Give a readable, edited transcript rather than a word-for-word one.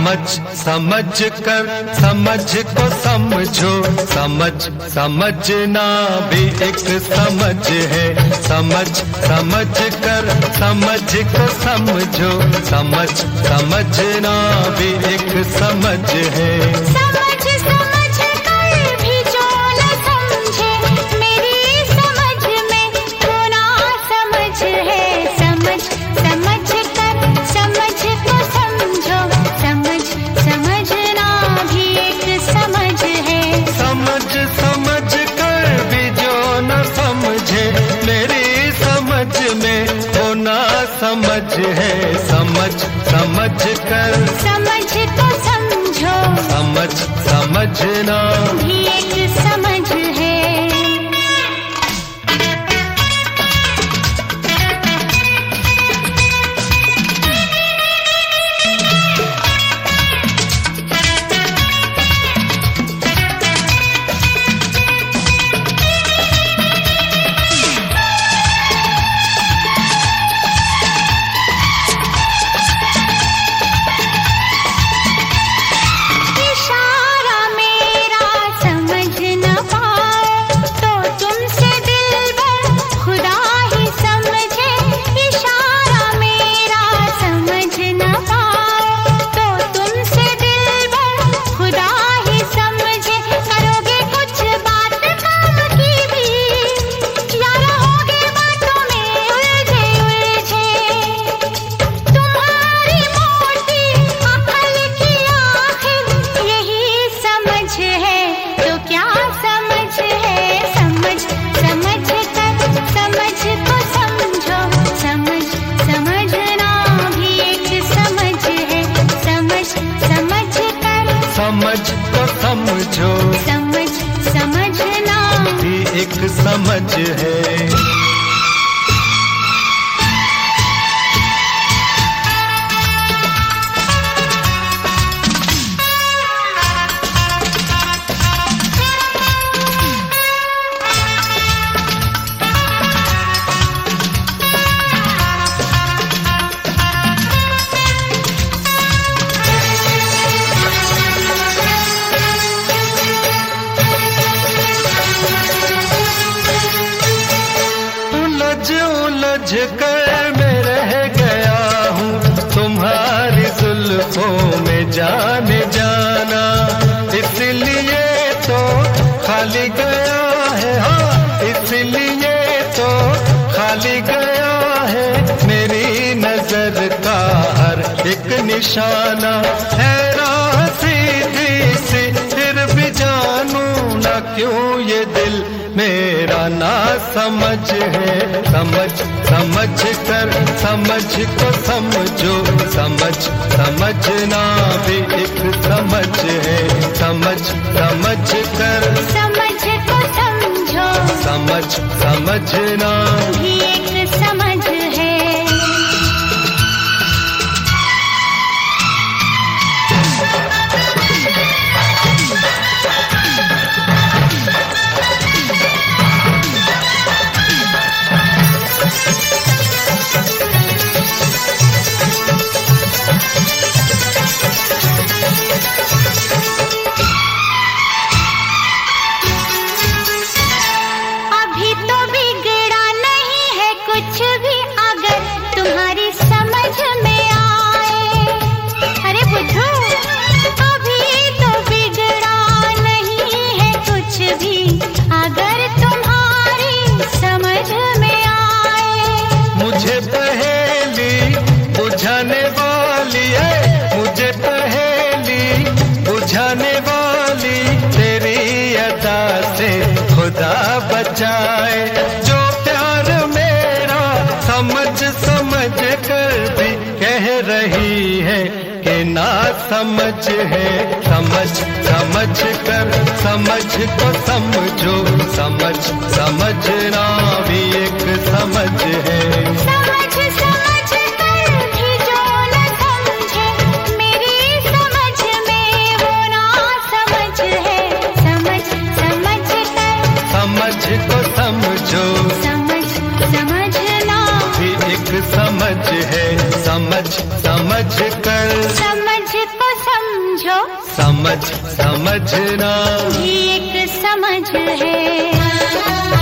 समझ समझ कर समझ को समझो, समझ समझना भी एक समझ है। समझ समझ कर समझ को समझो, समझ समझना भी एक समझ है। समझ है, समझ समझ कर समझ को समझो, समझ समझना भी एक समझ है। समझ को समझो, समझ समझना भी एक समझ है। उलझ कर मैं रह गया हूँ तुम्हारी जुल्फों में जाने जाना, इसलिए तो खाली गया है। हाँ, इसलिए तो खाली गया है मेरी नजर का हर एक निशाना। है राह सीधी सी फिर भी जानू ना क्यों ये दिल मेरा ना समझ है। समझ समझ कर समझ को समझो, समझ समझना भी एक समझ है। समझ समझ कर समझ को समझो, समझ समझना भी एक समझ है। मुझे पहेली बुझाने वाली है, मुझे पहेली बुझाने वाली तेरी अदा से खुदा बचाए। जो प्यार मेरा समझ समझ कर भी कह रही है कि ना समझ है। समझ समझ कर समझ को समझो, समझ समझना भी एक समझ है। समझ समझ कर भी जो न समझे मेरी समझ में वो ना समझ है। समझ समझ कर समझ को समझो, समझ समझना भी एक समझ है। समझ समझ कर समझ को समझ समझो, समझ समझना ये एक समझ है।